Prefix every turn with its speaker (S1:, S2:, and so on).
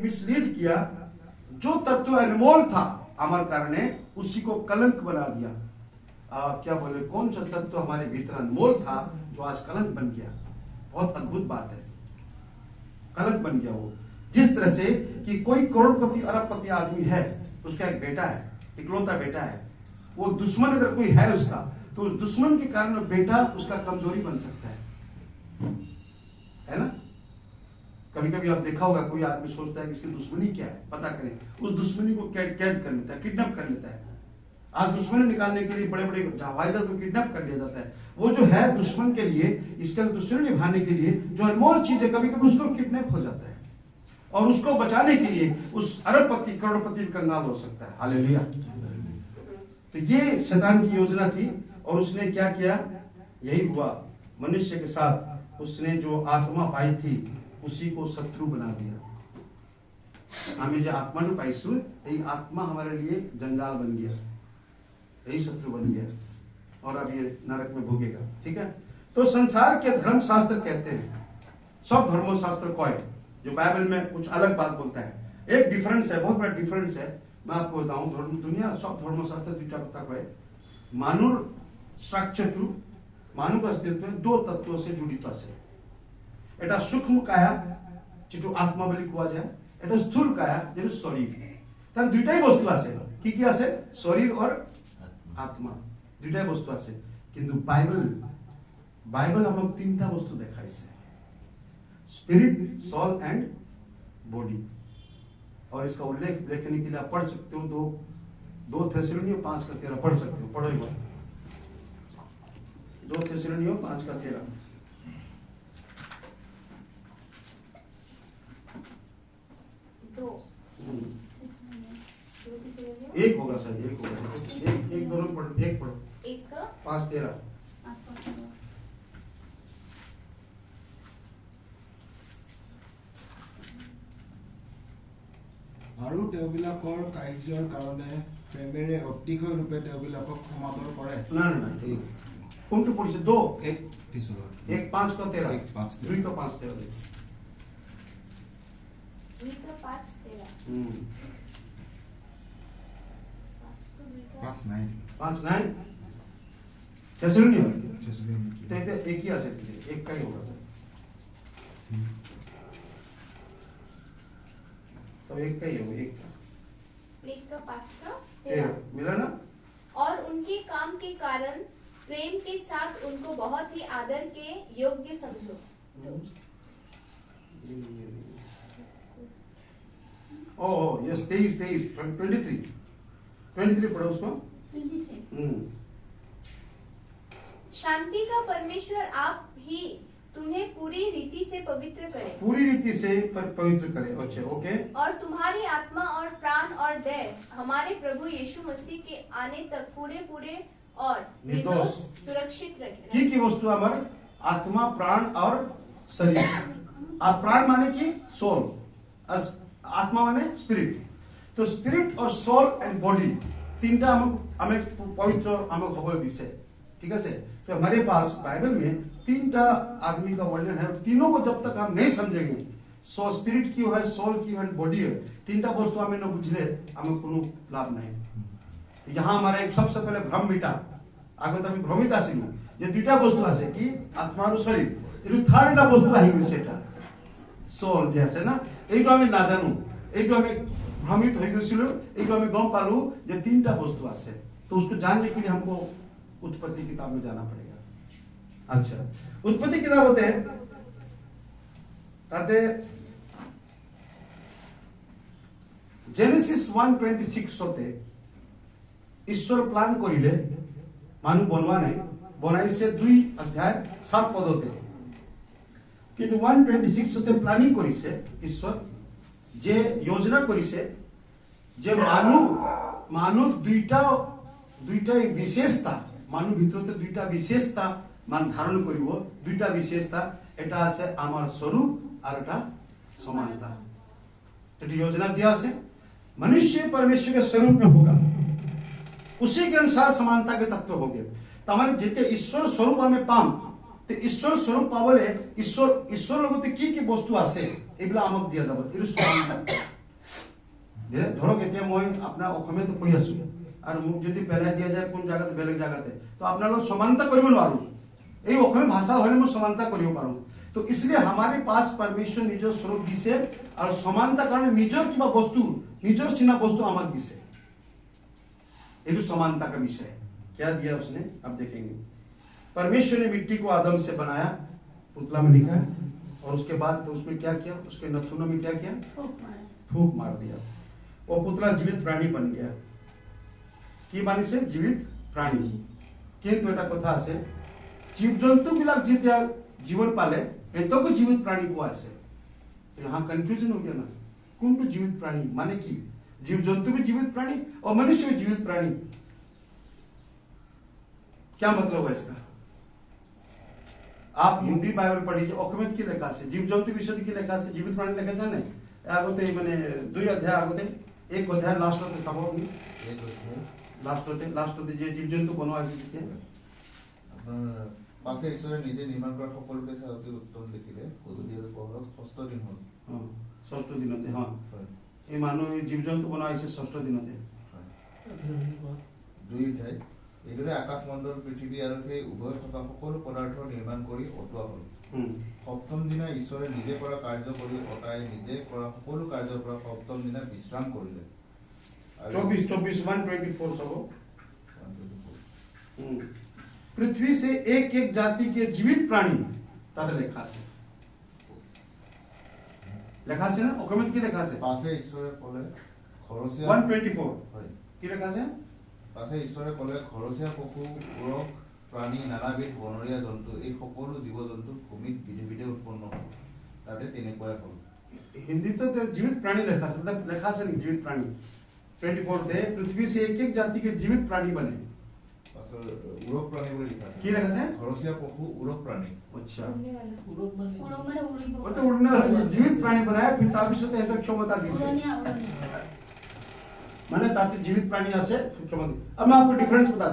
S1: Mislead किया, जो तत्व अनमोल था हमारे कारणे उसी को कलंक बना दिया। क्या बोले, कौन सा तत्व हमारे भीतर अनमोल था जो आज कलंक बन गया। बहुत अद्भुत बात है, कलंक बन गया वो। जिस तरह से कि कोई करोड़पति अरबपति आदमी है, उसका एक बेटा है, इकलौता बेटा है, वो दुश्मन अगर कोई है उसका, तो उस दुश्मन के कारण बेटा उसका कमजोरी बन सकता है ना। कभी कभी आप देखा होगा, कोई आदमी सोचता है कि इसकी दुश्मनी क्या है, पता करें, उस दुश्मनी को कैद कर लेता है, किडनैप कर लेता है। आज दुश्मनी निकालने के लिए बड़े बड़े हवाई जहाज को किडनैप कर लिया जाता है। वो जो है दुश्मन के लिए, इसके दुश्मनी निभाने के लिए जो अनमोल चीज है, कभी कभी उसको किडनैप हो जाता है, और उसको बचाने के लिए उस अरबपति करोड़पति कंगाल हो सकता है। हालेलुया। तो ये शैतान की योजना थी, और उसने क्या किया, यही हुआ मनुष्य के साथ। उसने जो आत्मा पाई थी उसी को शत्रु बना दिया। हमें जो आत्मा ने पाईसु, यही आत्मा हमारे लिए जंजाल बन गया, यही शत्रु बन गया, और अब ये नरक में भोगेगा। ठीक है। तो संसार के धर्म शास्त्र कहते हैं, सब धर्मों शास्त्र को है, जो बाइबल में कुछ अलग बात बोलता है। एक डिफरेंस है, बहुत बड़ा डिफरेंस है। मैं आपको बताऊं, धर्म दुनिया सब धर्मशास्त्र दुटा तक है। मानव स्ट्रक्चर टू मानव अस्तित्व दो तत्वों से जुड़ित আছে। এটা सूक्ष्म काया যেটো আত্মা বলি কোয়া যায়, এটা স্থূল কায়া যেটো শরীর। তার দুইটাই বস্তু আছে। কি কি আছে? শরীর আর আত্মা, দুইটাই বস্তু আছে। কিন্তু বাইবেল আমাক তিনটা বস্তু দেখাইছে, स्पिरिट, सोल एंड बॉडी। और इसका उल्लेख देखने के लिए आप पढ़ सकते हो, दो थेसलोनियों 5:13 पढ़ सकते हो। पढ़ो एक बार, 2 थेसलोनियों 5:13। एक होगा सर, एक होगा, एक दोनों पढ़ो, एक पढ़ो, 5:13।
S2: আৰু তেওঁবিলাকৰ কাৰ্যৰ কাৰণে প্ৰেমেৰে অতিশয় ৰূপে তেওঁবিলাকক সমাদৰ কৰে।
S1: না না না, কোনটো পড়িছে? 2
S2: 1
S1: 5:13,
S2: 2:5:13।
S1: 5:9 थेसलोनियों ते एक ही আছে, एक का ही होगा। तो एक का ही होगा, एक का 5:13 मिला ना।
S3: और उनके काम के कारण प्रेम के साथ उनको बहुत ही आदर के योग्य समझो।
S1: ओह यस, 23 23 पढ़ो उसको।
S3: शांति का परमेश्वर आप ही तुम्हें पूरी रीति से पवित्र करे।
S1: पूरी रीति से पवित्र करे। अच्छा, ओके।
S3: और तुम्हारी आत्मा और प्राण और देह हमारे प्रभु यीशु मसीह के आने तक पूरे और निर्दोष सुरक्षित रखे।
S1: की वस्तु हमारे आत्मा, प्राण और शरीर। आप प्राण माने की सोल, आत्मा माने स्पिरिट। तो स्पिरिट और सोल एंड बॉडी तीनटा हमें पवित्र हमें खबर दिसे। ठीक है। तो हमारे पास बाइबल में तीनटा आदमी का वर्णन है। तीनों को जब तक हम नहीं समझेंगे, सो स्पिरिट की है, सोल की है, बॉडी है, तीनटा वस्तु हमें न बुझले हमें कोनो लाभ नहीं। यहाँ हमारा एक सबसे पहले भ्रम मिटा, आगे तो हमें भ्रमित आसिलु जे दुईटा वस्तु আছে কি আত্মা আর শরীর, এর থার্ডটা বস্তু আহি গই সেটা সোল যে আছে না, এইটো আমি না জানো, এইটো আমি भ्रमित हो गई, एक गम पालू जो तीनटा वस्तु আছে। तो उसको जानने के लिए हमको उत्पत्ति किताब में जाना पड़ेगा। अच्छा, उत्पत्ति किताब होते हैं ताते जेनेसिस 1:26 होते ईश्वर प्लान करिले मानु बनवा नहीं बनाइसे 2 अध्याय 7 पद होते, किंतु 1:26 होते प्लानिंग करिसे ईश्वर जे योजना करिसे जे मानु दुईटा विशेषता मानु भितरते दुईटा विशेषता मान धारण करिवो। दुईटा विशेषता एटा আছে আমার स्वरूप और एटा समानता। एटी योजना दिया আছে मनुष्य परमेश्वर के स्वरूप में होगा, उसी के अनुसार समानता के तत्व होंगे। तमारे जेते ईश्वर स्वरूप हमें पाम তো ঈশ্বৰ স্বৰূপ পাবলে ঈশ্বৰ লগতে কি কি বস্তু আছে এইবিলাক আমাক দিয়া যাব এইটো সমানতা ধৰক এতিয়া মই আপোনাৰ অসমীয়াতে কৈ আছো আৰু মোক যদি পেলাই দিয়া যায় কোন জায়গাতে বেলেগ জায়গাতে তো আপোনালোক সমানতা কৰিব নোৱাৰো এই অসমীয়া ভাষা হলে মই সমানতা কৰিব পাৰো तो इसलिए हमारे पास परमेश्वर निजर स्वरूप दिसे और समानता कारण निजर किबा वस्तु निजर सिना वस्तु आमक दिसे ये जो समानता का विषय है क्या दिया उसने अब देखेंगे परमेश्वर ने मिट्टी को आदम से बनाया पुतला में लिखा है और उसके बाद तो उसमें क्या किया उसके नथुनों में क्या किया फूंक मार दिया वो पुतला जीवित प्राणी बन गया की मानी से जीवित प्राणी किंतु एटा कथा আছে जीव जंतु বিলাক যেতিয়া जीवन पाले एतो को जीवित प्राणी को ऐसे तो यहाँ कंफ्यूजन हो गया ना कौन तो जीवित प्राणी माने की जीव जंतु भी जीवित प्राणी और मनुष्य भी जीवित प्राणी क्या मतलब है इसका आप हिंदी बाइबल पढ़िए अखमेत की लेखा से जीव जंतु विषय की लेखा से जीवित प्राणी लेखा से नहीं आगोते माने 2 अध्याय आगोते एक अध्याय लास्ट होते सब लास्ट होते जे जीव जंतु बनवा আছে
S4: পাছে ঈশ্বৰে নিজে নিৰ্মাণ কৰা সকলোকে চাই অতি উত্তম দেখিলে গধূলি পহৰত ষষ্ঠ দিন হ'ল
S1: ষষ্ঠ দিনতে হ্যাঁ এই মানুহ জীৱ জন্তু বনাইছে ষষ্ঠ দিনতে
S4: 2 অধ্যায় এইদৰে আকাশ মণ্ডল পৃথিৱী আৰু সেই উভয় থকা সকলো পদাৰ্থ নিৰ্মাণ কৰি অটোৱা হ'ল সপ্তম দিনা ঈশ্বৰে নিজে কৰা কাৰ্য কৰি অটাই নিজে কৰা সকলো কাৰ্যৰ পৰা সপ্তম দিনা বিশ্ৰাম কৰিলে
S1: 24 सब पृथ्वी से एक एक जाति के जीवित प्राणी ताते लेखा से ना অসমীয়াত কি লেখা আছে
S4: পাছে ঈশ্বৰে ক'লে খৰচীয়া
S1: 124
S4: হয়
S1: কি লেখা আছে
S4: পাছে ঈশ্বৰে ক'লে খৰচীয়া পশু উৰক প্ৰাণী নানাবিধ বনৰীয়া জন্তু এই সকলো জীৱ জন্তু ভূমিত বিধে বিধে উৎপন্ন হ'ল তাতে তেনেকুৱাই হ'ল
S1: हिंदी तो जीवित प्राणी लेखा से मतलब लेखा से नहीं जीवित प्राणी 24 थे पृथ्वी से एक एक जाति के जीवित प्राणी बने
S4: উৰক প্ৰাণী বুলি লিখা আছে
S1: কি লেখা আছে
S4: খৰচীয়া পশু উৰক প্ৰাণী
S1: अच्छा
S3: उड़ो माने उड़ी
S1: वो तो उड़ने वाला जीवित प्राणी बनाया फिर ताबी से तो क्षमता दी
S3: उड़निया
S1: माने ताते जीवित प्राणी আছে क्षमता अब मैं आपको डिफरेंस बता